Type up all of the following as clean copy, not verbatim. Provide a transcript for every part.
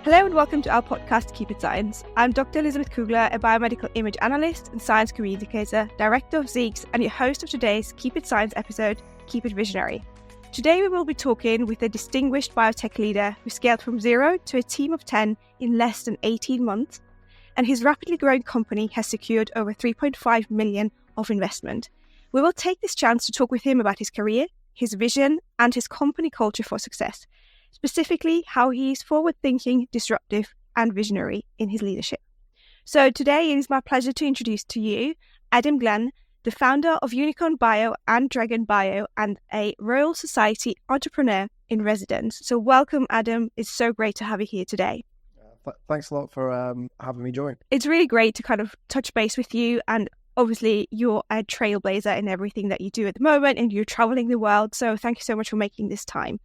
Hello and welcome to our podcast, Keep It Science. I'm Dr. Elisabeth Kugler, a biomedical image analyst and science communicator, director of Zeeks, and your host of today's Keep It Science episode, Keep It Visionary. Today we will be talking with a distinguished biotech leader who scaled from 0 to a team of 10 in less than 18 months, and his rapidly growing company has secured over 3.5 million of investment. We will take this chance to talk with him about his career, his vision, and his company culture for success. Specifically, how he is forward-thinking, disruptive, and visionary in his leadership. So today it is my pleasure to introduce to you Adam Glen, the founder of Unicorn Bio and Dragon Bio, and a Royal Society entrepreneur in residence. So welcome, Adam. It's so great to have you here today. Thanks a lot for having me join. It's really great to kind of touch base with you, and obviously you're a trailblazer in everything that you do at the moment, and you're traveling the world. So thank you so much for making this time.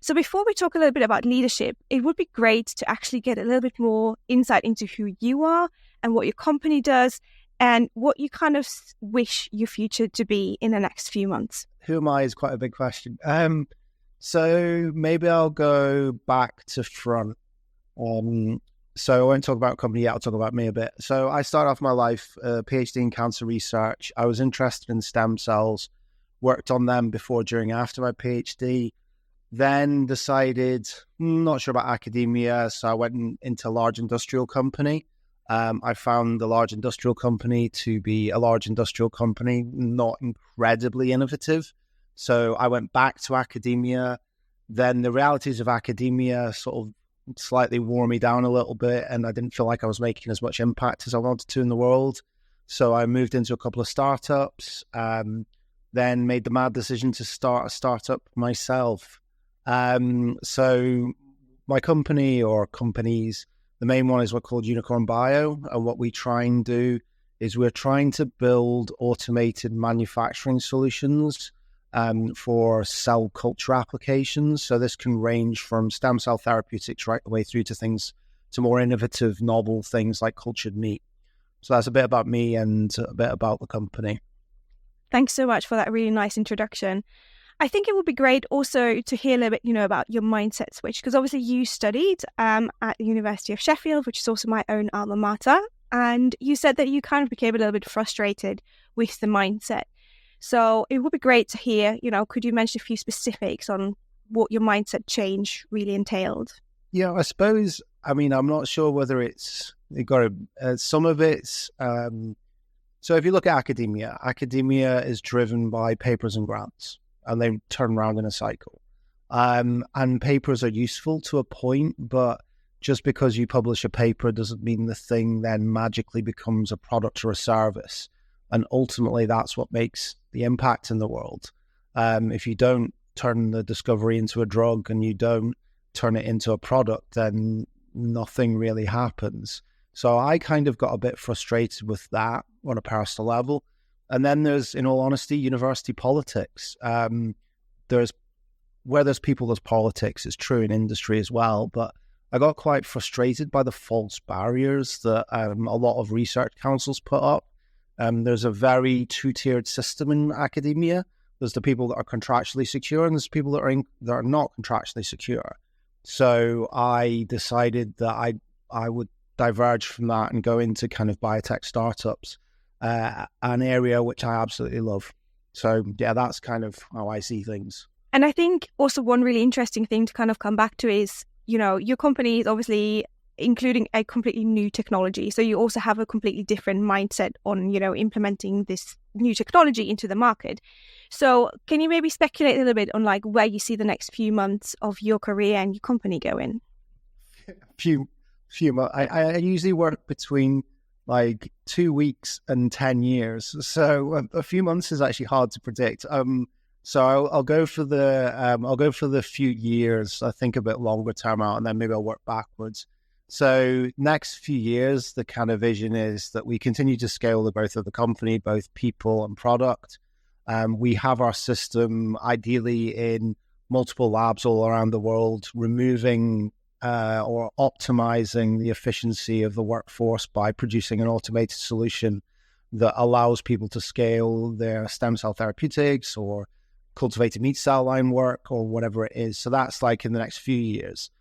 So before we talk a little bit about leadership, it would be great to actually get a little bit more insight into who you are and what your company does and what you kind of wish your future to be in the next few months. Who am I is quite a big question. So maybe I'll go back to front. So I won't talk about company yet, I'll talk about me a bit. So I started off my life, a PhD in cancer research. I was interested in stem cells, worked on them before, during, after my PhD. Then decided, not sure about academia, so I went into a large industrial company. I found the large industrial company to be a large industrial company, not incredibly innovative. So I went back to academia. Then the realities of academia sort of slightly wore me down a little bit, and I didn't feel like I was making as much impact as I wanted to in the world. So I moved into a couple of startups, then made the mad decision to start a startup myself. So my company or companies, the main one is what's called Unicorn Bio. And what we try and do is we're trying to build automated manufacturing solutions for cell culture applications. So this can range from stem cell therapeutics right the way through to things, to more innovative, novel things like cultured meat. So that's a bit about me and a bit about the company. Thanks so much for that really nice introduction. I think it would be great also to hear a little bit, about your mindset switch, because obviously you studied at the University of Sheffield, which is also my own alma mater, and you said that you kind of became a little bit frustrated with the mindset. So it would be great to hear, could you mention a few specifics on what your mindset change really entailed? Yeah, I suppose, I'm not sure whether some of it's, so if you look at academia is driven by papers and grants, and they turn around in a cycle. And papers are useful to a point, but just because you publish a paper doesn't mean the thing then magically becomes a product or a service. And ultimately, that's what makes the impact in the world. If you don't turn the discovery into a drug and you don't turn it into a product, then nothing really happens. So I kind of got a bit frustrated with that on a personal level. And then there's, in all honesty, university politics. There's people, there's politics. It's true in industry as well. But I got quite frustrated by the false barriers that a lot of research councils put up. There's a very two-tiered system in academia. There's the people that are contractually secure, and there's people that are not contractually secure. So I decided that I would diverge from that and go into kind of biotech startups. An area which I absolutely love. So yeah, that's kind of how I see things. And I think also one really interesting thing to kind of come back to is, your company is obviously including a completely new technology. So you also have a completely different mindset on, implementing this new technology into the market. So can you maybe speculate a little bit on where you see the next few months of your career and your company going? Few months. I usually work between 2 weeks and 10 years. So a few months is actually hard to predict. So I'll go for the few years. I think a bit longer term out, and then maybe I'll work backwards. So next few years, the kind of vision is that we continue to scale the growth of the company, both people and product. We have our system ideally in multiple labs all around the world, removing or optimizing the efficiency of the workforce by producing an automated solution that allows people to scale their stem cell therapeutics or cultivated meat cell line work or whatever it is. So that's in the next few years.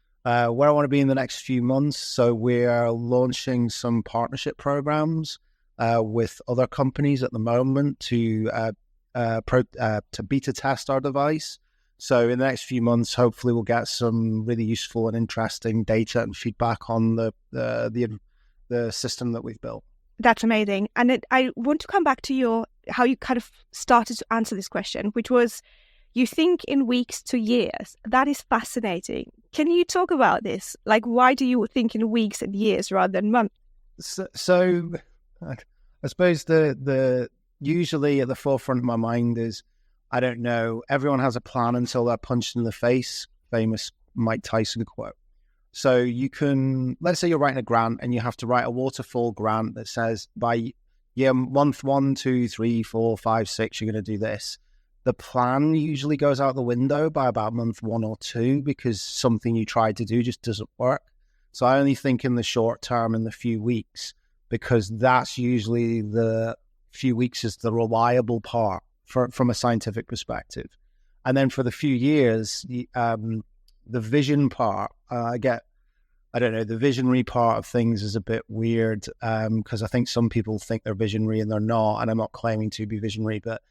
where I want to be in the next few months. So we're launching some partnership programs with other companies at the moment to beta test our device. So in the next few months, hopefully we'll get some really useful and interesting data and feedback on the system that we've built. That's amazing. And I want to come back to how you kind of started to answer this question, which was you think in weeks to years. That is fascinating. Can you talk about this? Like, why do you think in weeks and years rather than months? So I suppose the usually at the forefront of my mind is, I don't know, everyone has a plan until they're punched in the face, famous Mike Tyson quote. So you can, let's say you're writing a grant and you have to write a waterfall grant that says by month 1, 2, 3, 4, 5, 6, you're going to do this. The plan usually goes out the window by about month 1 or 2 because something you tried to do just doesn't work. So I only think in the short term, in the few weeks, because that's usually the few weeks is the reliable part from a scientific perspective. And then for the few years, the vision part, the visionary part of things is a bit weird because I think some people think they're visionary and they're not, and I'm not claiming to be visionary, but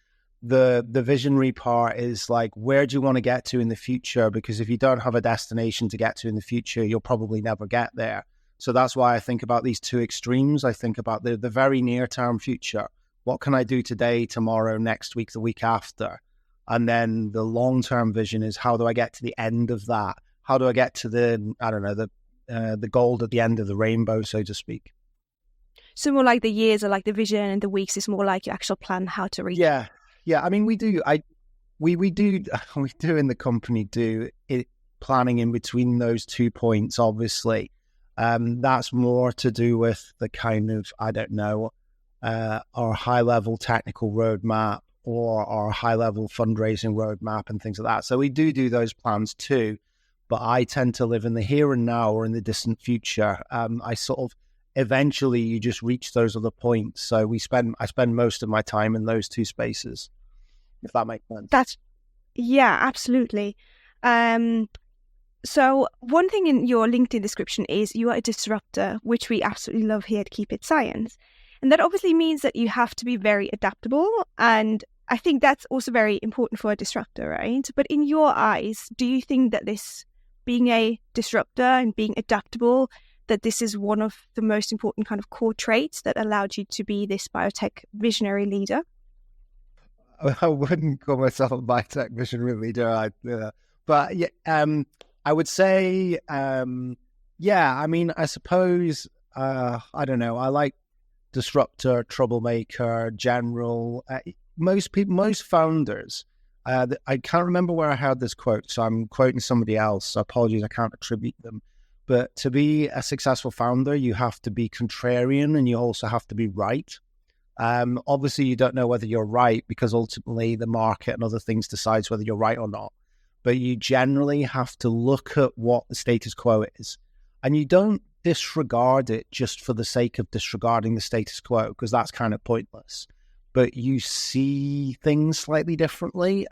the visionary part is like, where do you want to get to in the future? Because if you don't have a destination to get to in the future, you'll probably never get there. So that's why I think about these two extremes. I think about the very near-term future. What can I do today, tomorrow, next week, the week after? And then the long-term vision is, how do I get to the end of that? How do I get to the gold at the end of the rainbow, so to speak? So more like the years are like the vision, and the weeks is more like your actual plan how to reach. Yeah. I mean, we do in the company do it, planning in between those 2 points. Obviously, that's more to do with the kind of, I don't know, our high-level technical roadmap or our high-level fundraising roadmap and things like that. So we do those plans too, but I tend to live in the here and now or in the distant future. I sort of, eventually you just reach those other points. So I spend most of my time in those two spaces, if that makes sense. Yeah, absolutely. So one thing in your LinkedIn description is you are a disruptor, which we absolutely love here at Keep It Science. And that obviously means that you have to be very adaptable. And I think that's also very important for a disruptor, right? But in your eyes, do you think that this being a disruptor and being adaptable, that this is one of the most important kind of core traits that allowed you to be this biotech visionary leader? I wouldn't call myself a biotech visionary leader, but yeah, I would say, I mean, I suppose, I don't know, I like disruptor, troublemaker, general. Most founders, I can't remember where I heard this quote, so I'm quoting somebody else, so apologies, I can't attribute them. But to be a successful founder, you have to be contrarian and you also have to be right. Obviously, you don't know whether you're right because ultimately the market and other things decides whether you're right or not. But you generally have to look at what the status quo is. And you don't disregard it just for the sake of disregarding the status quo, because that's kind of pointless. But you see things slightly differently.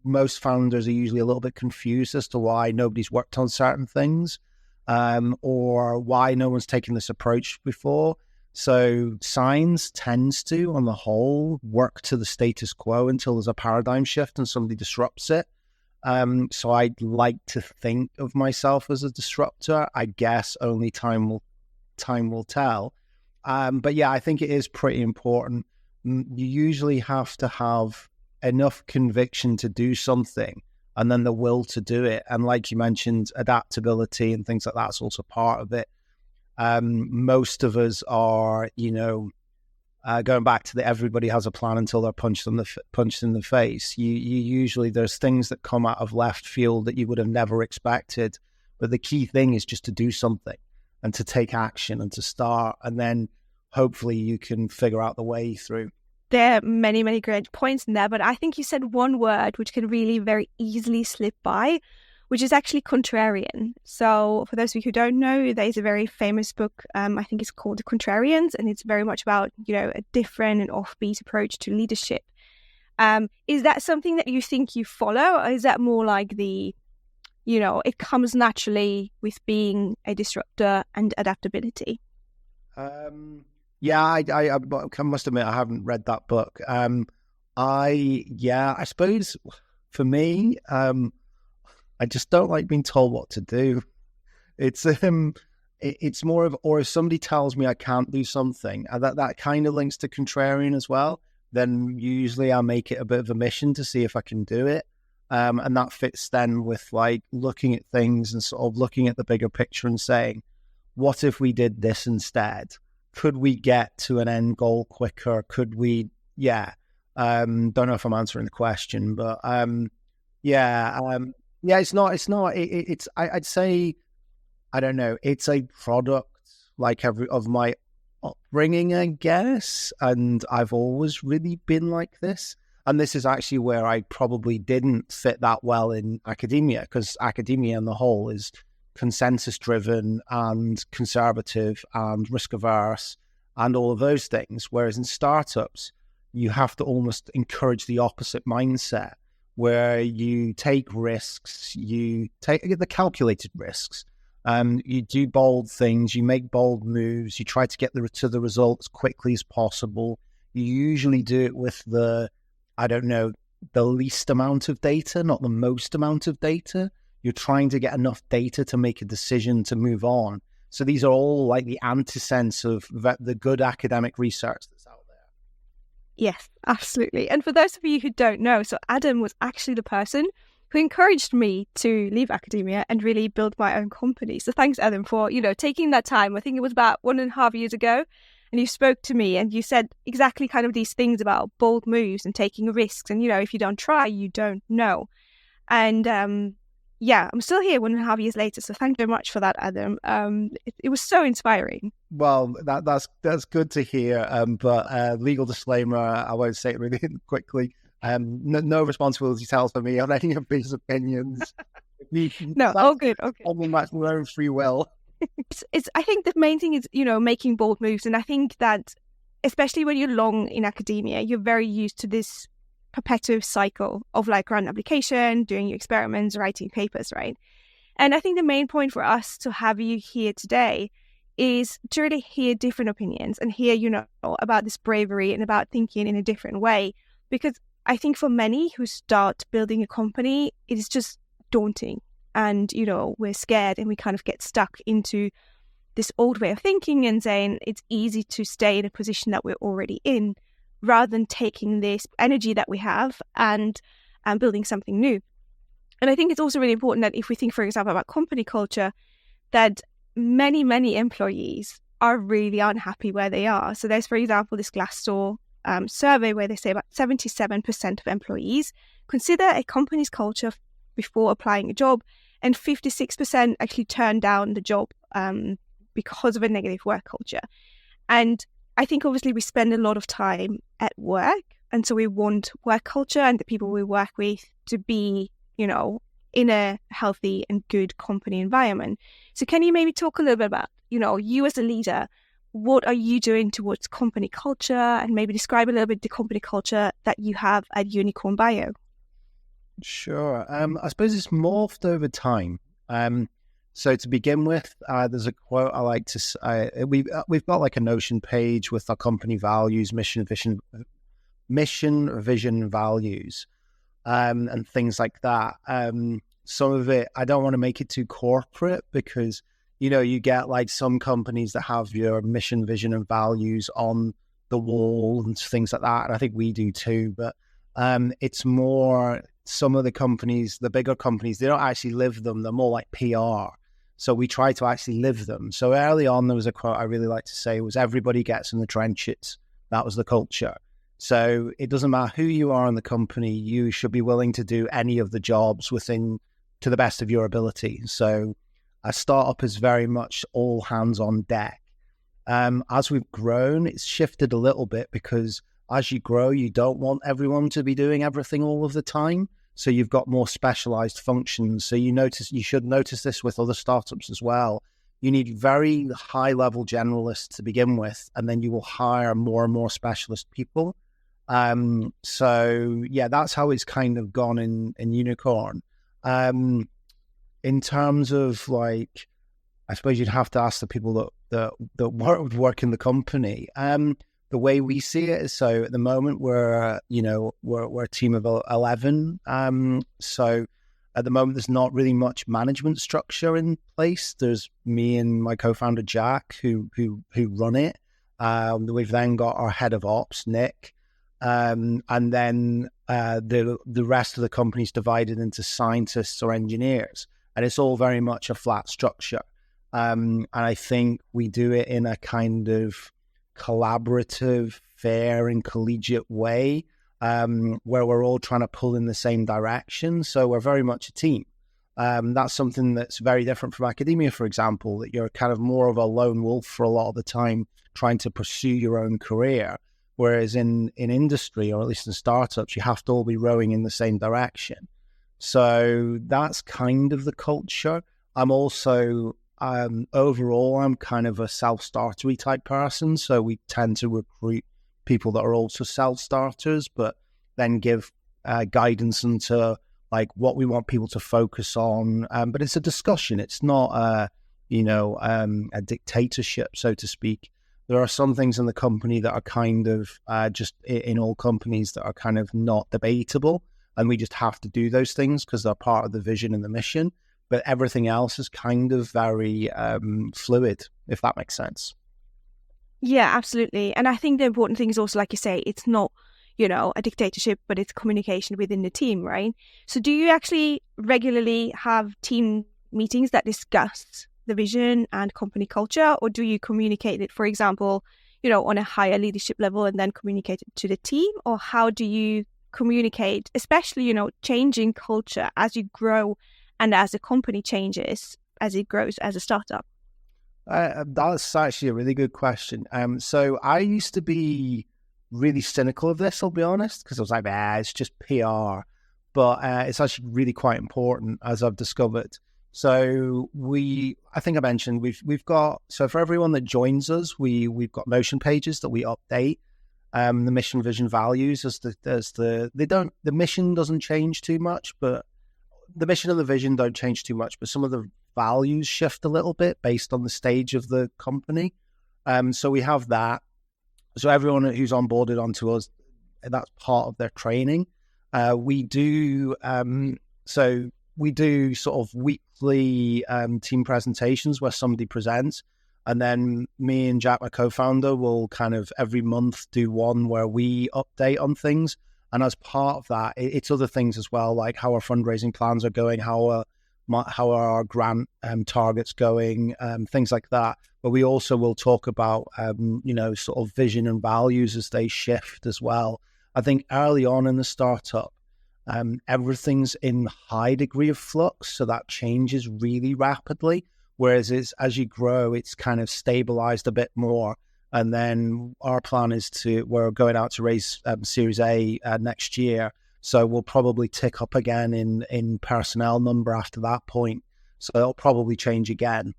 Most founders are usually a little bit confused as to why nobody's worked on certain things, or why no one's taken this approach before. So science tends to, on the whole, work to the status quo until there's a paradigm shift and somebody disrupts it. So I'd like to think of myself as a disruptor. I guess only time will tell. But yeah, I think it is pretty important. You usually have to have enough conviction to do something and then the will to do it. And like you mentioned, adaptability and things like that's also part of it. Most of us are, going back to the everybody has a plan until they're punched in the face. You usually, there's things that come out of left field that you would have never expected. But the key thing is just to do something and to take action and to start. And then hopefully you can figure out the way through. There are many, many great points in there, but I think you said one word which can really very easily slip by, which is actually contrarian. So for those of you who don't know, there's a very famous book, I think it's called The Contrarians, and it's very much about, a different and offbeat approach to leadership. Is that something that you think you follow, or is that more like the it comes naturally with being a disruptor and adaptability? Yeah, I must admit I haven't read that book. I suppose for me, I just don't like being told what to do. It's more of, or if somebody tells me I can't do something, that kind of links to contrarian as well, then usually I make it a bit of a mission to see if I can do it. And that fits then with like looking at things and sort of looking at the bigger picture and saying, what if we did this instead? Could we get to an end goal quicker? Could we? Yeah. Don't know if I'm answering the question, but it's not. I'd say, I don't know. It's a product like of my upbringing, I guess, and I've always really been like this. And this is actually where I probably didn't fit that well in academia, because academia on the whole is consensus driven and conservative and risk averse and all of those things. Whereas in startups, you have to almost encourage the opposite mindset, where you take risks, you take the calculated risks. You do bold things, you make bold moves, you try to get to the result as quickly as possible. You usually do it with the least amount of data, not the most amount of data. You're trying to get enough data to make a decision to move on. So these are all like the antisense of the good academic research that's out there. Yes, absolutely. And for those of you who don't know, so Adam was actually the person who encouraged me to leave academia and really build my own company. So thanks, Adam, for, taking that time. I think it was about 1.5 years ago. And you spoke to me and you said exactly kind of these things about bold moves and taking risks. And, if you don't try, you don't know. And I'm still here 1.5 years later. So thank you very much for that, Adam. It was so inspiring. Well, that's good to hear. But legal disclaimer, I won't say it really quickly. No responsibility tells for me on any of these opinions. No, all good. Okay. On my own free will. I think the main thing is, making bold moves. And I think that especially when you're long in academia, you're very used to this perpetual cycle of like run application, doing your experiments, writing papers, right? And I think the main point for us to have you here today is to really hear different opinions and hear, about this bravery and about thinking in a different way. Because I think for many who start building a company, it is just daunting. And, we're scared and we kind of get stuck into this old way of thinking and saying it's easy to stay in a position that we're already in, rather than taking this energy that we have and building something new. And I think it's also really important that if we think, for example, about company culture, that many, many employees are really unhappy where they are. So there's, for example, this Glassdoor survey where they say about 77% of employees consider a company's culture before applying a job, and 56% actually turn down the job because of a negative work culture. And I think obviously we spend a lot of time at work, and so we want work culture and the people we work with to be, in a healthy and good company environment. So can you maybe talk a little bit about, you as a leader, what are you doing towards company culture, and maybe describe a little bit the company culture that you have at Unicorn Bio? Sure. I suppose it's morphed over time. So to begin with, there's a quote I like to say. We've got like a Notion page with our company values, mission, vision, values, and things like that. Some of it, I don't want to make it too corporate, because, you get like some companies that have your mission, vision, and values on the wall and things like that. And I think we do too, but it's more, some of the companies, the bigger companies, they don't actually live them. They're more like PR. So we try to actually live them. So early on, there was a quote I really like to say was, everybody gets in the trenches. That was the culture. So it doesn't matter who you are in the company, you should be willing to do any of the jobs to the best of your ability. So a startup is very much all hands on deck. As we've grown, it's shifted a little bit, because as you grow, you don't want everyone to be doing everything all of the time. So you've got more specialized functions. So you should notice this with other startups as well. You need very high level generalists to begin with, and then you will hire more and more specialist people. So yeah, that's how it's kind of gone in Unicorn. in terms of like, I suppose you'd have to ask the people that work in the company. The way we see it is, so at the moment we're a team of 11. So at the moment there's not really much management structure in place. There's me and my co-founder Jack who run it. We've then got our head of ops Nick, and then the rest of the company is divided into scientists or engineers, and it's all very much a flat structure. And I think we do it in a kind of collaborative, fair and collegiate way, where we're all trying to pull in the same direction. So we're very much a team. That's something that's very different from academia, for example, that you're kind of more of a lone wolf for a lot of the time trying to pursue your own career. Whereas in industry, or at least in startups, you have to all be rowing in the same direction. So that's kind of the culture. I'm also... overall, I'm kind of a self-startery type person, so we tend to recruit people that are also self-starters, but then give guidance into like what we want people to focus on. But it's a discussion. It's not a dictatorship, so to speak. There are some things in the company that are kind of just in all companies that are kind of not debatable, and we just have to do those things because they're part of the vision and the mission. But everything else is kind of very fluid, if that makes sense. Yeah, absolutely. And I think the important thing is also, like you say, it's not, a dictatorship, but it's communication within the team, right? So do you actually regularly have team meetings that discuss the vision and company culture, or do you communicate it, for example, on a higher leadership level and then communicate it to the team? Or how do you communicate, especially, changing culture as you grow and as the company changes, as it grows as a startup? That's actually a really good question. So I used to be really cynical of this, I'll be honest, because I was like, it's just PR. But it's actually really quite important, as I've discovered. So I think I mentioned, we've got, so for everyone that joins us, we've got Notion pages that we update. The mission, vision, values, the mission doesn't change too much, but the mission and the vision don't change too much, but some of the values shift a little bit based on the stage of the company. So we have that. So everyone who's onboarded onto us, that's part of their training. We do sort of weekly team presentations where somebody presents, and then me and Jack, my co-founder, will kind of every month do one where we update on things. And as part of that, it's other things as well, like how our fundraising plans are going, how are our grant targets going, things like that. But we also will talk about, sort of vision and values as they shift as well. I think early on in the startup, everything's in high degree of flux, so that changes really rapidly. Whereas as you grow, it's kind of stabilized a bit more. And then our plan is we're going out to raise Series A next year. So we'll probably tick up again in personnel number after that point. So it'll probably change again.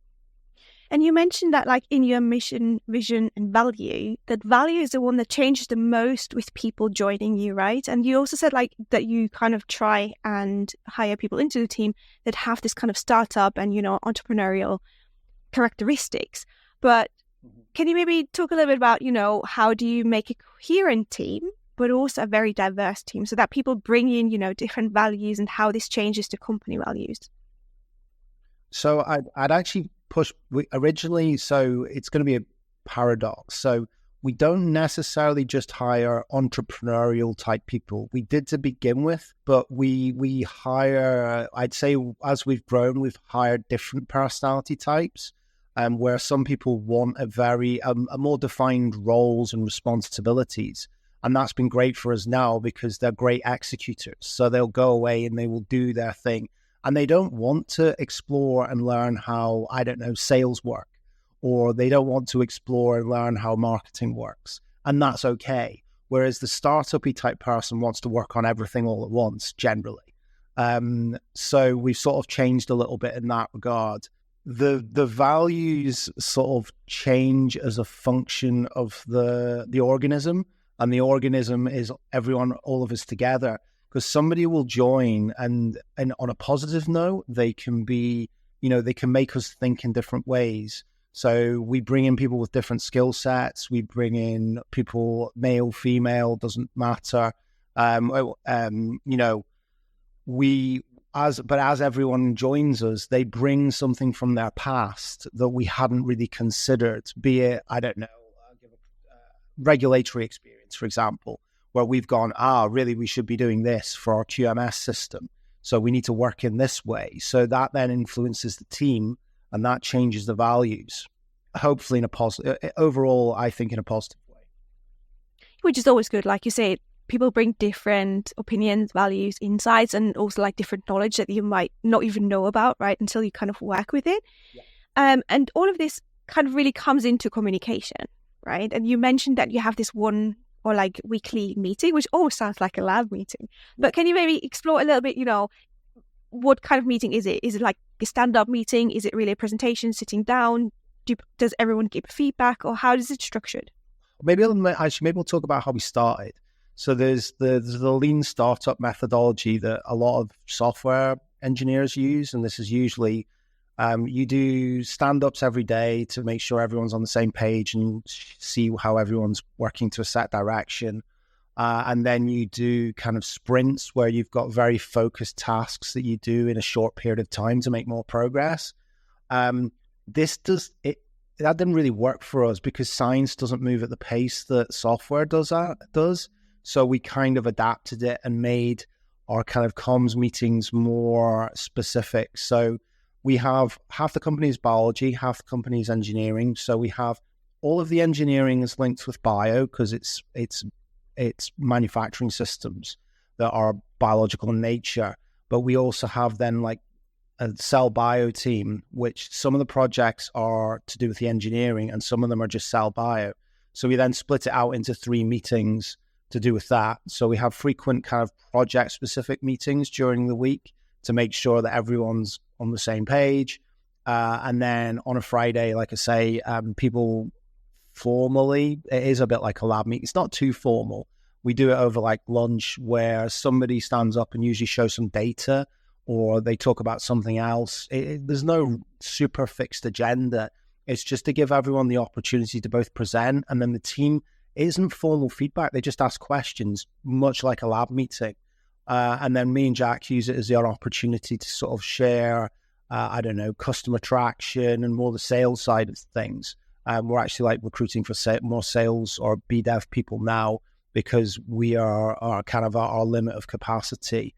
And you mentioned that like in your mission, vision and value, that value is the one that changes the most with people joining you, right? And you also said like that you kind of try and hire people into the team that have this kind of startup and, entrepreneurial characteristics. But can you maybe talk a little bit about, how do you make a coherent team, but also a very diverse team so that people bring in, different values and how this changes the company values? So I'd actually push originally, so it's going to be a paradox. So we don't necessarily just hire entrepreneurial type people. We did to begin with, but we hire, I'd say as we've grown, we've hired different personality types. Where some people want a more defined roles and responsibilities. And that's been great for us now because they're great executors. So they'll go away and they will do their thing. And they don't want to explore and learn how, sales work, or they don't want to explore and learn how marketing works. And that's okay. Whereas the startup-y type person wants to work on everything all at once, generally. So we've sort of changed a little bit in that regard. The values sort of change as a function of the organism, and the organism is everyone, all of us together. because somebody will join and on a positive note, they can be, they can make us think in different ways. So we bring in people with different skill sets. We bring in people, male, female, doesn't matter. As everyone joins us, they bring something from their past that we hadn't really considered, be it, I don't know, regulatory experience, for example, where we've gone, really, we should be doing this for our QMS system. So we need to work in this way. So that then influences the team and that changes the values, hopefully in a positive, overall, I think in a positive way. Which is always good. Like you say, people bring different opinions, values, insights, and also like different knowledge that you might not even know about, right, until you kind of work with it. Yeah. And all of this kind of really comes into communication, right? And you mentioned that you have this one or like weekly meeting, which almost sounds like a lab meeting. But can you maybe explore a little bit, what kind of meeting is it? Is it like a stand-up meeting? Is it really a presentation, sitting down? Does everyone give feedback, or how is it structured? Maybe we'll talk about how we started. So there's the lean startup methodology that a lot of software engineers use, and this is usually you do stand-ups every day to make sure everyone's on the same page and see how everyone's working to a set direction. And then you do kind of sprints where you've got very focused tasks that you do in a short period of time to make more progress. That didn't really work for us because science doesn't move at the pace that software does. So we kind of adapted it and made our kind of comms meetings more specific. So we have half the company is biology, half the company is engineering. So we have all of the engineering is linked with bio because it's manufacturing systems that are biological in nature. But we also have then like a cell bio team, which some of the projects are to do with the engineering and some of them are just cell bio. So we then split it out into 3 meetings to do with that. So we have frequent kind of project specific meetings during the week to make sure that everyone's on the same page. And then on a Friday, like I say, people formally, it is a bit like a lab meeting. It's not too formal. We do it over like lunch where somebody stands up and usually shows some data or they talk about something else. There's no super fixed agenda. It's just to give everyone the opportunity to both present, and then the team, it isn't formal feedback. They just ask questions, much like a lab meeting. And then me and Jack use it as the opportunity to sort of share, customer traction and more the sales side of things. We're actually like recruiting for more sales or BDev people now because we are kind of our limit of capacity.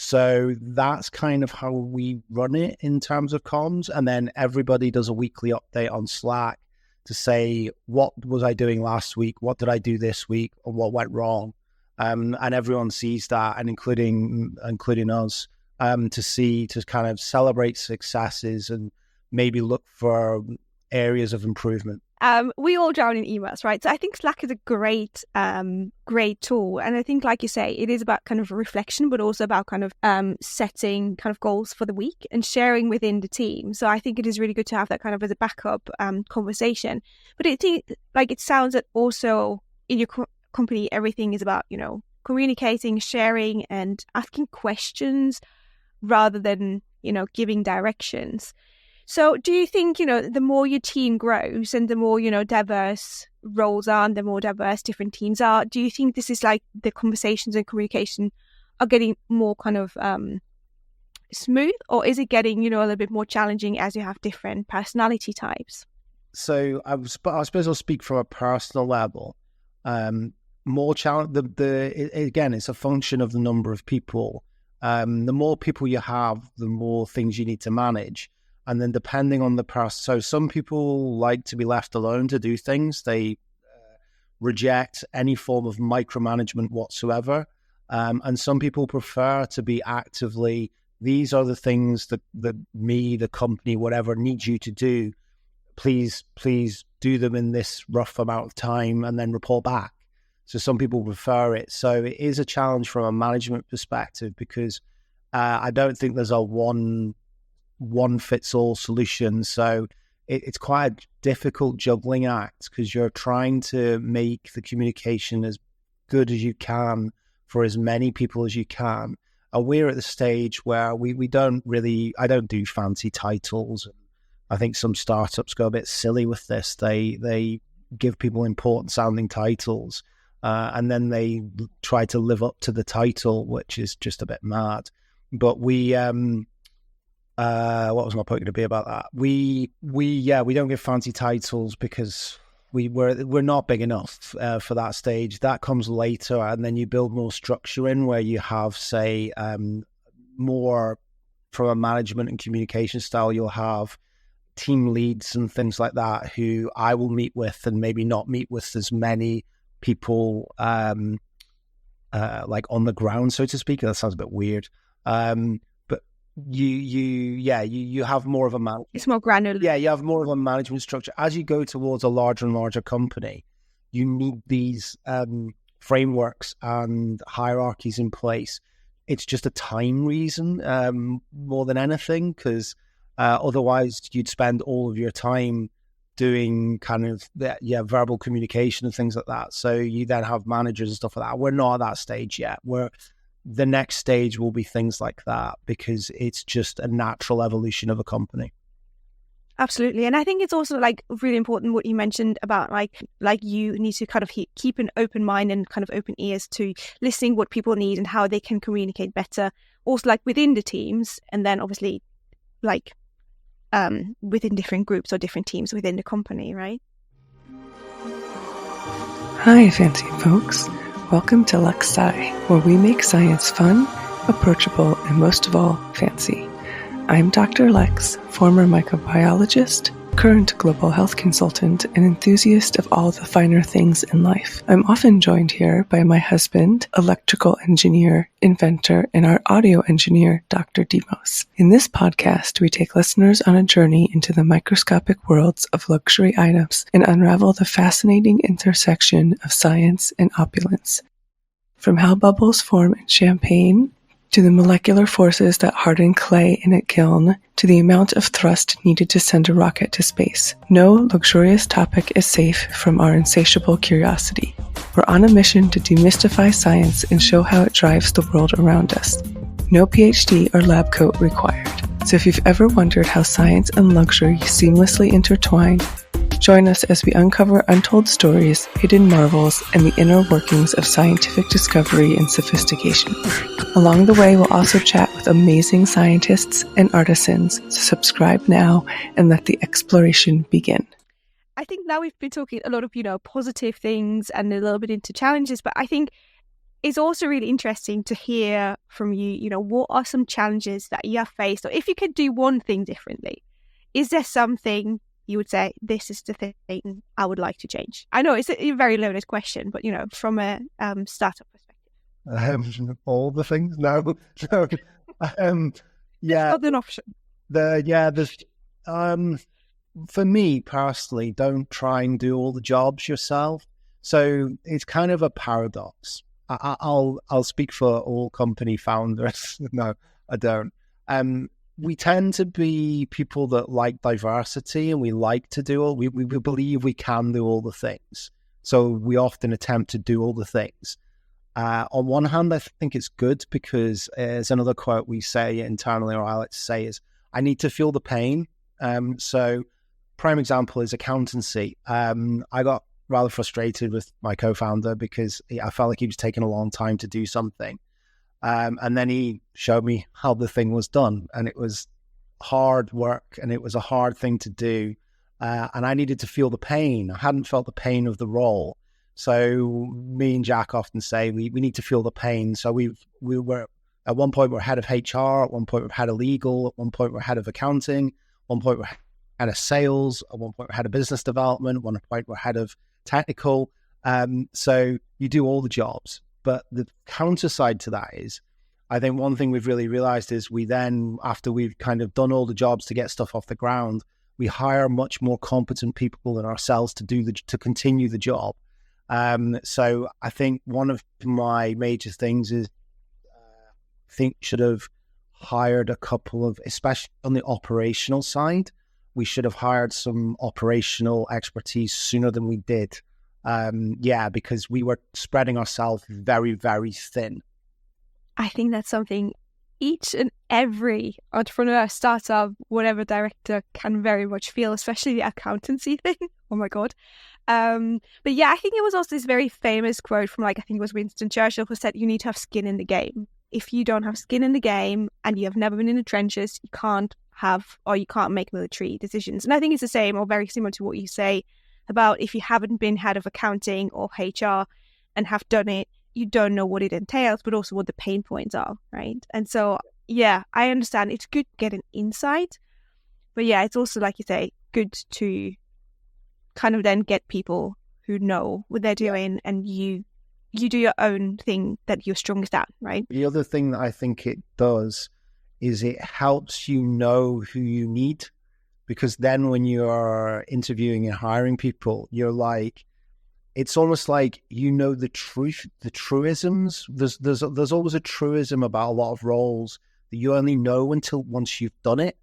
So that's kind of how we run it in terms of comms. And then everybody does a weekly update on Slack to say, what was I doing last week? What did I do this week? Or what went wrong? And everyone sees that, and including us, to kind of celebrate successes and maybe look for areas of improvement. We all drown in emails, right? So I think Slack is a great tool. And I think, like you say, it is about kind of reflection, but also about kind of setting kind of goals for the week and sharing within the team. So I think it is really good to have that kind of as a backup conversation. But it sounds that also in your company, everything is about, communicating, sharing and asking questions rather than, giving directions. So do you think, the more your team grows and the more, diverse roles are and the more diverse different teams are, do you think this is like the conversations and communication are getting more kind of smooth, or is it getting, a little bit more challenging as you have different personality types? So I suppose I'll speak from a personal level. More challenge. Again, it's a function of the number of people. The more people you have, the more things you need to manage. And then depending on the person, so some people like to be left alone to do things. They reject any form of micromanagement whatsoever. And some people prefer to be actively, these are the things that me, the company, whatever needs you to do. Please do them in this rough amount of time and then report back. So some people prefer it. So it is a challenge from a management perspective because I don't think there's a one fits all solution. So it's quite a difficult juggling act because you're trying to make the communication as good as you can for as many people as you can. And we're at the stage where we don't really, I don't do fancy titles. I think some startups go a bit silly with this. They give people important sounding titles, and then they try to live up to the title, which is just a bit mad. But we, what was my point going to be about that? We don't give fancy titles because we're not big enough for that stage. That comes later, and then you build more structure in where you have, say, more from a management and communication style. You'll have team leads and things like that who I will meet with, and maybe not meet with as many people like on the ground, so to speak. That sounds a bit weird. But you have more of a it's more granular. Yeah, you have more of a management structure. As you go towards a larger and larger company, you need these frameworks and hierarchies in place. It's just a time reason more than anything, because otherwise you'd spend all of your time doing kind of verbal communication and things like that. So you then have managers and stuff like that. We're not at that stage yet. The next stage will be things like that, because it's just a natural evolution of a company. Absolutely. And I think it's also like really important what you mentioned about like you need to kind of keep an open mind and kind of open ears to listening what people need and how they can communicate better, also like within the teams, and then obviously like within different groups or different teams within the company, right? Hi, fancy folks. Welcome to Lux Sci, where we make science fun, approachable, and most of all, fancy. I'm Dr. Lex, former microbiologist, current global health consultant, and enthusiast of all the finer things in life. I'm often joined here by my husband, electrical engineer, inventor, and our audio engineer, Dr. Demos. In this podcast, we take listeners on a journey into the microscopic worlds of luxury items and unravel the fascinating intersection of science and opulence. From how bubbles form in champagne, to the molecular forces that harden clay in a kiln, to the amount of thrust needed to send a rocket to space. No luxurious topic is safe from our insatiable curiosity. We're on a mission to demystify science and show how it drives the world around us. No PhD or lab coat required. So if you've ever wondered how science and luxury seamlessly intertwine, join us as we uncover untold stories, hidden marvels, and the inner workings of scientific discovery and sophistication. Along the way, we'll also chat with amazing scientists and artisans. So subscribe now and let the exploration begin. I think now we've been talking a lot of, positive things and a little bit into challenges, but I think it's also really interesting to hear from you, what are some challenges that you have faced, or if you could do one thing differently, is there something you would say, this is the thing I would like to change? I know it's a very loaded question, but, from a startup perspective. All the things? No. Yeah. Not an option. For me personally, don't try and do all the jobs yourself. So it's kind of a paradox. I'll speak for all company founders. No, I don't. We tend to be people that like diversity, and we like to do we believe we can do all the things. So we often attempt to do all the things. On one hand, I think it's good because there's another quote we say internally, or I like to say, is I need to feel the pain. So prime example is accountancy. I got rather frustrated with my co-founder because I felt like he was taking a long time to do something. And then he showed me how the thing was done, and it was hard work, and it was a hard thing to do. And I needed to feel the pain. I hadn't felt the pain of the role. So me and Jack often say we need to feel the pain. So we were at one point we're head of HR, at one point we're head of legal, at one point we're head of accounting, at one point we're head of sales, at one point we're head of business development, at one point we're head of technical. So you do all the jobs. But the counter side to that is, I think one thing we've really realized is we then, after we've kind of done all the jobs to get stuff off the ground, we hire much more competent people than ourselves to continue the job. So I think one of my major things is I think should have hired a couple of, especially on the operational side, we should have hired some operational expertise sooner than we did. Because we were spreading ourselves very, very thin. I think that's something each and every entrepreneur, startup, whatever director can very much feel, especially the accountancy thing. Oh my God. But yeah, I think it was also this very famous quote from, like, I think it was Winston Churchill, who said, you need to have skin in the game. If you don't have skin in the game and you have never been in the trenches, you can't make military decisions. And I think it's the same or very similar to what you say about if you haven't been head of accounting or HR and have done it, you don't know what it entails, but also what the pain points are, right? And so, yeah, I understand it's good to get an insight, but yeah, it's also, like you say, good to kind of then get people who know what they're doing, and you do your own thing that you're strongest at, right? The other thing that I think it does is it helps you know who you need, because then when you're interviewing and hiring people, you're like, it's almost like you know the truth, the truisms. There's always a truism about a lot of roles that you only know until once you've done it.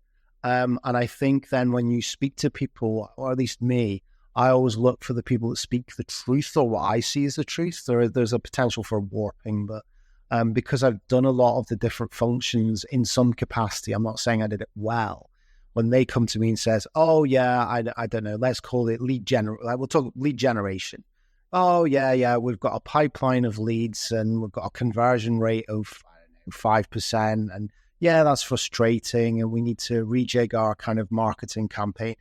And I think then when you speak to people, or at least me, I always look for the people that speak the truth, or what I see as the truth. There's a potential for warping, but because I've done a lot of the different functions in some capacity, I'm not saying I did it well. When they come to me and says, oh yeah, I don't know, let's call it we'll talk lead generation. Oh yeah, we've got a pipeline of leads and we've got a conversion rate of 5%, and yeah, that's frustrating, and we need to rejig our kind of marketing campaign.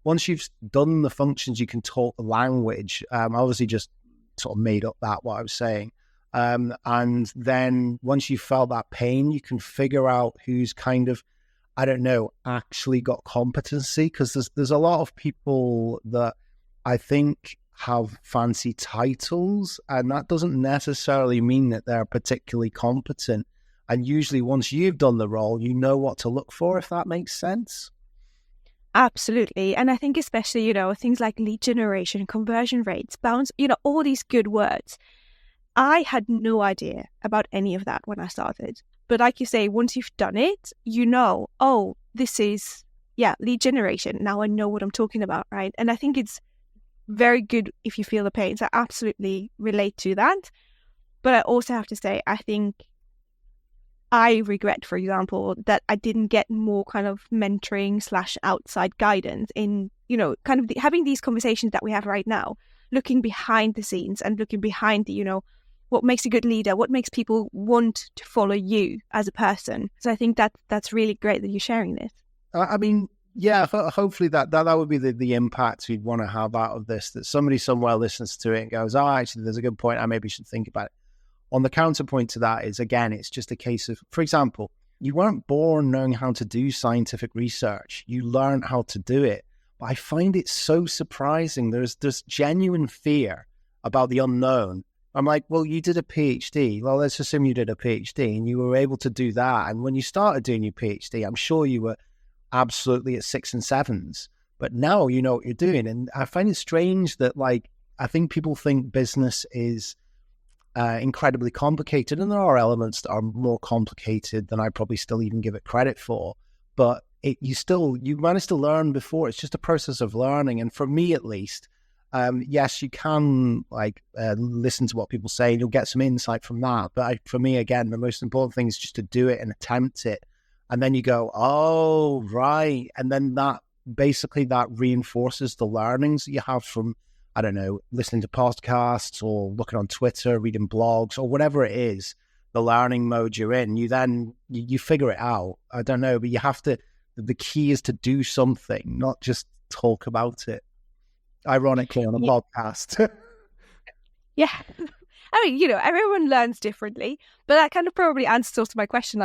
Once you've done the functions, you can talk the language. I obviously just sort of made up what I was saying. And then once you felt that pain, you can figure out who's kind of, I don't know, actually got competency, because there's a lot of people that I think have fancy titles, and that doesn't necessarily mean that they're particularly competent. And usually once you've done the role, you know what to look for, if that makes sense. Absolutely. And I think especially, things like lead generation, conversion rates, bounce, all these good words. I had no idea about any of that when I started. But like you say, once you've done it, oh, this is, lead generation. Now I know what I'm talking about, right? And I think it's very good if you feel the pain. So I absolutely relate to that. But I also have to say, I think I regret, for example, that I didn't get more kind of mentoring / outside guidance in, kind of having these conversations that we have right now, looking behind the scenes and looking behind the, what makes a good leader, what makes people want to follow you as a person. So I think that's really great that you're sharing this. I mean, yeah, hopefully that would be the impact we'd want to have out of this, that somebody somewhere listens to it and goes, oh, actually, there's a good point, I maybe should think about it. On the counterpoint to that is, again, it's just a case of, for example, you weren't born knowing how to do scientific research. You learned how to do it. But I find it so surprising. There's this genuine fear about the unknown. I'm like, well, you did a PhD. Well, let's assume you did a PhD and you were able to do that. And when you started doing your PhD, I'm sure you were absolutely at 6 and 7s. But now you know what you're doing. And I find it strange that, I think people think business is incredibly complicated, and there are elements that are more complicated than I probably still even give it credit for. But you managed to learn before. It's just a process of learning. And for me, at least, yes, you can listen to what people say, and you'll get some insight from that. But for me, again, the most important thing is just to do it and attempt it. And then you go, oh, right. And then that reinforces the learnings that you have from, I don't know, listening to podcasts or looking on Twitter, reading blogs, or whatever it is, the learning mode you're in. You figure it out. I don't know, but you have to, the key is to do something, not just talk about it. Ironically, on a podcast. Yeah. I mean, everyone learns differently, but that kind of probably answers also my question.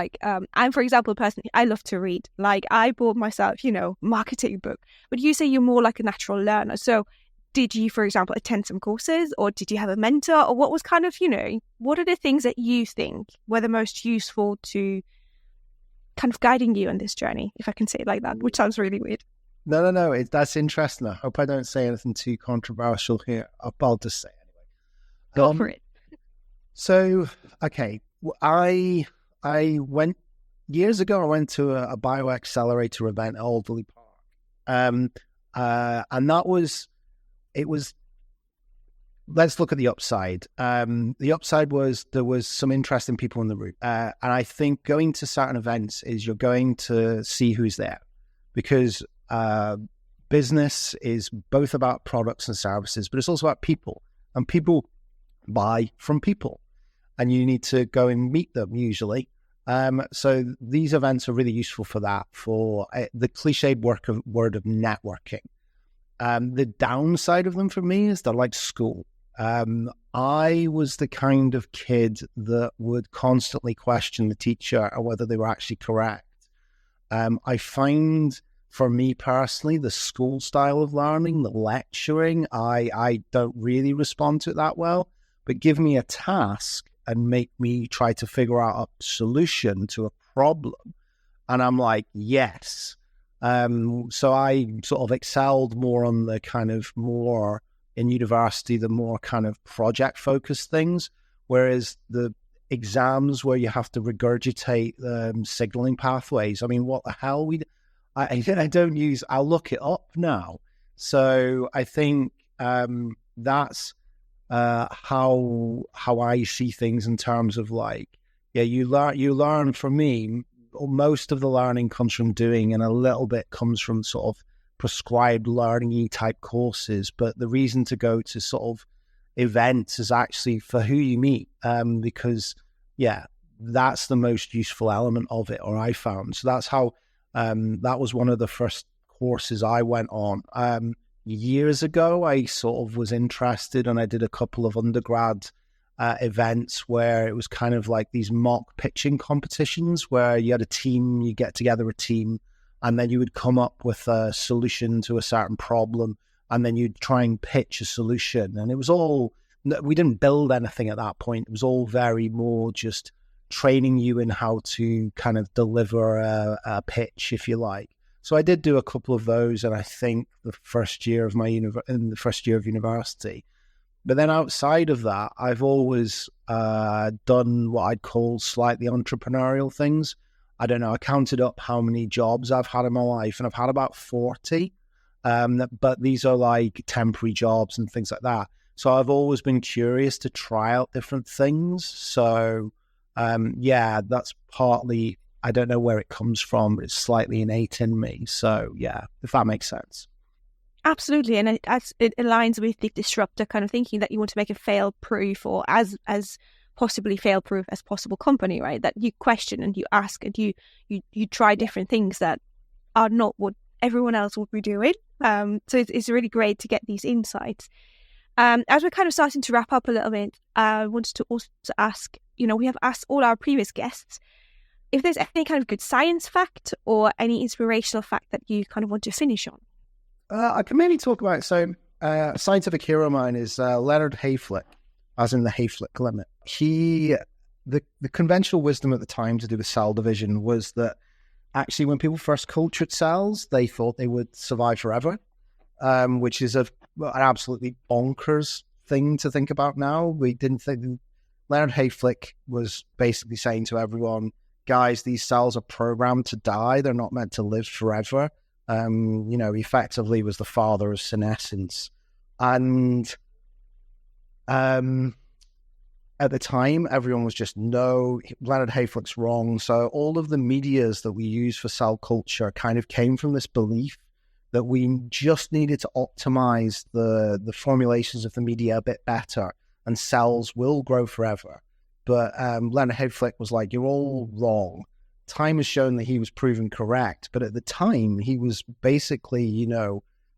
I'm, for example, a person, I love to read. I bought myself, marketing book, but you say you're more like a natural learner. So did you, for example, attend some courses, or did you have a mentor, or what was kind of, what are the things that you think were the most useful to kind of guiding you on this journey, if I can say it like that, which sounds really weird. No. That's interesting. I hope I don't say anything too controversial here. I'll just say it anyway. Go for it. So, okay, I went years ago. I went to a bioaccelerator event at Alderley Park, and it was let's look at the upside. The upside was there was some interesting people in the room. And I think going to certain events is you're going to see who's there, because business is both about products and services, but it's also about people, and people buy from people, and you need to go and meet them usually. So these events are really useful for that, for the cliched word of networking. The downside of them for me is they're like school. I was the kind of kid that would constantly question the teacher and whether they were actually correct. I find, for me personally, the school style of learning, the lecturing, I don't really respond to it that well. But give me a task and make me try to figure out a solution to a problem, and I'm like, yes. So I sort of excelled more on the kind of more in university, the more kind of project focused things, whereas the exams where you have to regurgitate signaling pathways. I mean, what the hell? I don't use, I'll look it up now. So I think that's how I see things in terms of like, yeah, you learn. For me, most of the learning comes from doing, and a little bit comes from sort of prescribed learning-y type courses. But the reason to go to sort of events is actually for who you meet, because yeah, that's the most useful element of it, or I found. So that's how that was one of the first courses I went on. Years ago, I sort of was interested, and I did a couple of undergrad events where it was kind of like these mock pitching competitions where you had a team, you get together a team, and then you would come up with a solution to a certain problem, and then you'd try and pitch a solution. And it was all, we didn't build anything at that point. It was all very more just training you in how to kind of deliver a pitch, if you like. So I did do a couple of those, and I think the first year of university. But then outside of that, I've always done what I'd call slightly entrepreneurial things. I don't know, I counted up how many jobs I've had in my life, and I've had about 40. But these are like temporary jobs and things like that. So I've always been curious to try out different things. So yeah, that's partly, I don't know where it comes from, but it's slightly innate in me. So yeah, if that makes sense. Absolutely. And it aligns with the disruptor kind of thinking that you want to make a fail-proof, or as possibly fail-proof as possible company, right? That you question and you ask and you try different things that are not what everyone else would be doing. So it's really great to get these insights. As we're kind of starting to wrap up a little bit, I wanted to also ask, we have asked all our previous guests if there's any kind of good science fact or any inspirational fact that you kind of want to finish on. I can maybe talk about, a scientific hero of mine is Leonard Hayflick, as in the Hayflick limit. The conventional wisdom at the time to do with cell division was that actually when people first cultured cells, they thought they would survive forever, which is an absolutely bonkers thing to think about now. We didn't think. Leonard Hayflick was basically saying to everyone, guys, these cells are programmed to die. They're not meant to live forever. Effectively was the father of senescence. And at the time, everyone was just, no, Leonard Hayflick's wrong. So all of the medias that we use for cell culture kind of came from this belief that we just needed to optimize the formulations of the media a bit better, and cells will grow forever. But Leonard Hayflick was like, you're all wrong. Time has shown that he was proven correct. But at the time, he was basically,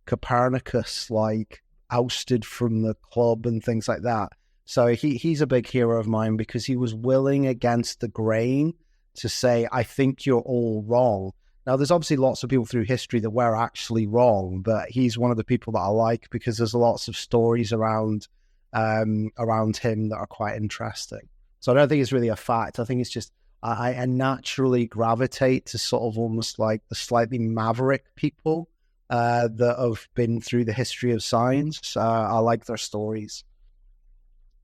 Copernicus, like ousted from the club and things like that. So he's a big hero of mine because he was willing against the grain to say, I think you're all wrong. Now, there's obviously lots of people through history that were actually wrong, but he's one of the people that I like because there's lots of stories around him that are quite interesting. So I don't think it's really a fact. I think it's just I naturally gravitate to sort of almost like the slightly maverick people that have been through the history of science. I like their stories.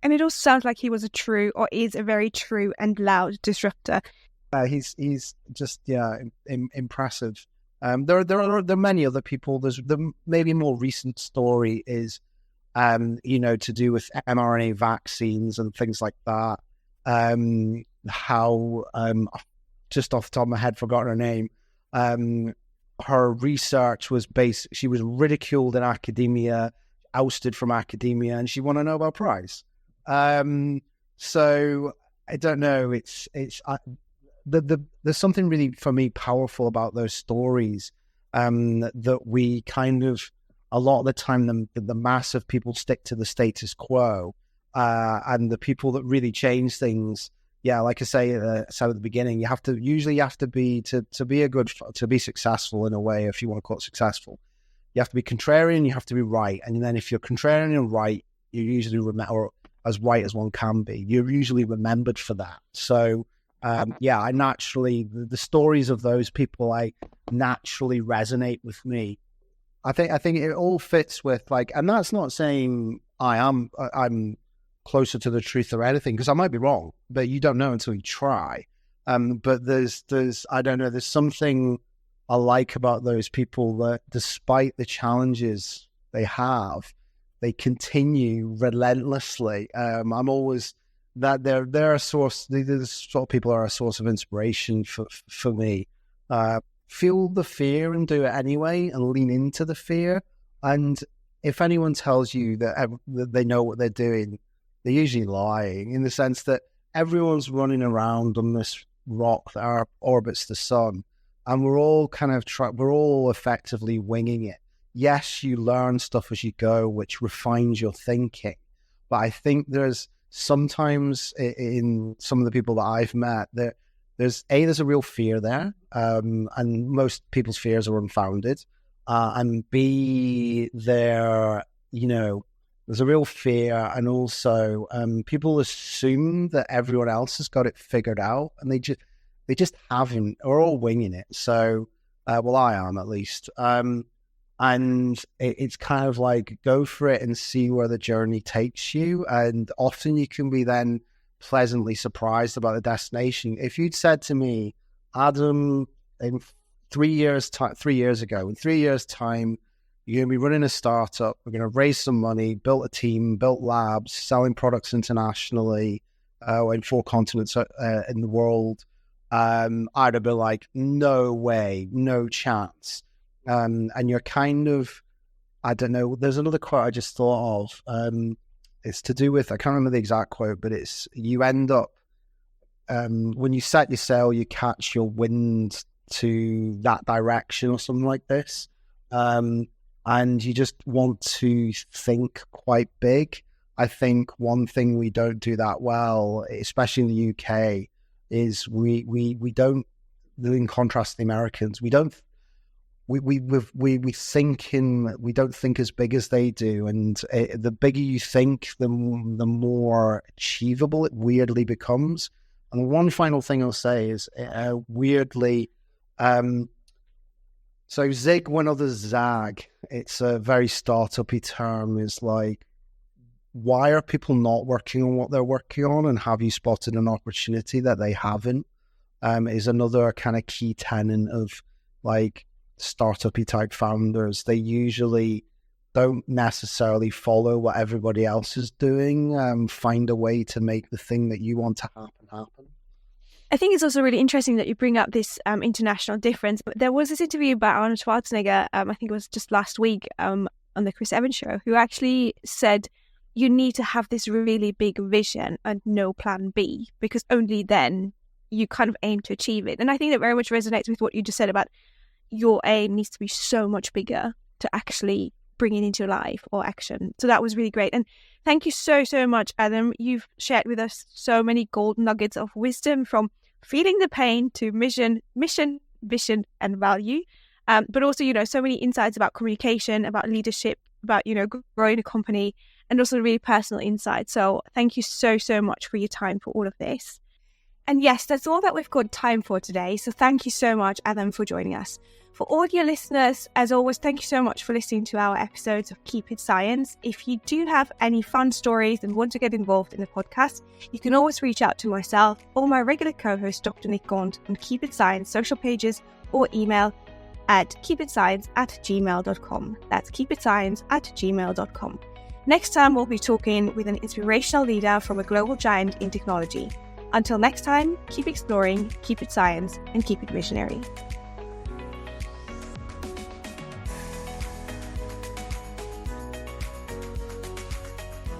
And it also sounds like he was is a very true and loud disruptor. He's just impressive. There are many other people. There's the maybe more recent story is to do with mRNA vaccines and things like that. How just off the top of my head, forgotten her name. Her research was she was ridiculed in academia, ousted from academia, and she won a Nobel Prize. So I don't know. There's something really, for me, powerful about those stories, that we kind of, a lot of the time, the mass of people stick to the status quo, and the people that really change things, like I said at the beginning, you have to be to be successful in a way, if you want to call it successful, you have to be contrarian, you have to be right, and then if you're contrarian and right, you usually or as right as one can be, you're usually remembered for that. So I naturally, the stories of those people, I naturally resonate with me. I think it all fits with, like, and that's not saying I'm closer to the truth or anything, because I might be wrong, but you don't know until you try. But there's I don't know, there's something I like about those people that, despite the challenges they have, they continue relentlessly. I'm always that they're a source. These sort of people are a source of inspiration for me. Feel the fear and do it anyway, and lean into the fear. And if anyone tells you that they know what they're doing, they're usually lying, in the sense that everyone's running around on this rock that orbits the sun, and we're all we're all effectively winging it. Yes, you learn stuff as you go, which refines your thinking. But I think there's sometimes, in some of the people that I've met, there's a real fear there, and most people's fears are unfounded. And B, there's a real fear, and also people assume that everyone else has got it figured out, and they just haven't. We're all winging it. So, I am, at least. And it's kind of like, go for it and see where the journey takes you. And often you can be then pleasantly surprised about the destination. If you'd said to me, Adam, in 3 years ago, in 3 years' time, you're going to be running a startup, we're going to raise some money, built a team, built labs, selling products internationally, in 4 continents in the world, I'd have been like, no way, no chance. And you're kind of, I don't know, there's another quote I just thought of. It's to do with, I can't remember the exact quote, but it's, you end up, when you set your sail, you catch your wind to that direction or something like this. And you just want to think quite big. I think one thing we don't do that well, especially in the UK, is we don't, in contrast to the Americans, we don't think as big as they do, and the bigger you think, the more achievable it weirdly becomes. And the one final thing I'll say is, weirdly, so zig when others zag. It's a very startup-y term. Is like, why are people not working on what they're working on, and have you spotted an opportunity that they haven't? Is another kind of key tenet of, like, startup-y type founders. They usually don't necessarily follow what everybody else is doing. Find a way to make the thing that you want to happen. I think it's also really interesting that you bring up this international difference. But there was this interview by Arnold Schwarzenegger, I think it was just last week, on the Chris Evans show, who actually said you need to have this really big vision and no plan B, because only then you kind of aim to achieve it. And I think that very much resonates with what you just said about your aim needs to be so much bigger to actually bring it into life or action. So that was really great. And thank you so, so much, Adam. You've shared with us so many gold nuggets of wisdom, from feeling the pain to mission, vision, and value. But also, so many insights about communication, about leadership, about, growing a company, and also really personal insights. So thank you so, so much for your time for all of this. And yes, that's all that we've got time for today. So thank you so much, Adam, for joining us. For all your listeners, as always, thank you so much for listening to our episodes of Keep It Science. If you do have any fun stories and want to get involved in the podcast, you can always reach out to myself or my regular co-host, Dr. Nick Gaunt, on Keep It Science social pages, or email at keepitscience@gmail.com. That's keepitscience@gmail.com. Next time, we'll be talking with an inspirational leader from a global giant in technology. Until next time, keep exploring, keep it science, and keep it visionary.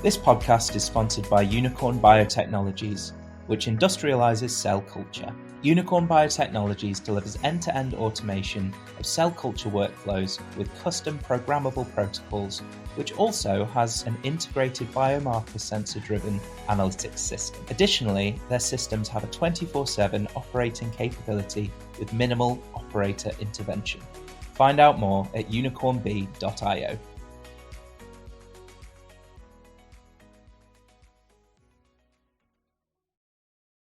This podcast is sponsored by Unicorn Biotechnologies, which industrializes cell culture. Unicorn Biotechnologies delivers end-to-end automation of cell culture workflows with custom programmable protocols, which also has an integrated biomarker sensor-driven analytics system. Additionally, their systems have a 24/7 operating capability with minimal operator intervention. Find out more at unicornb.io.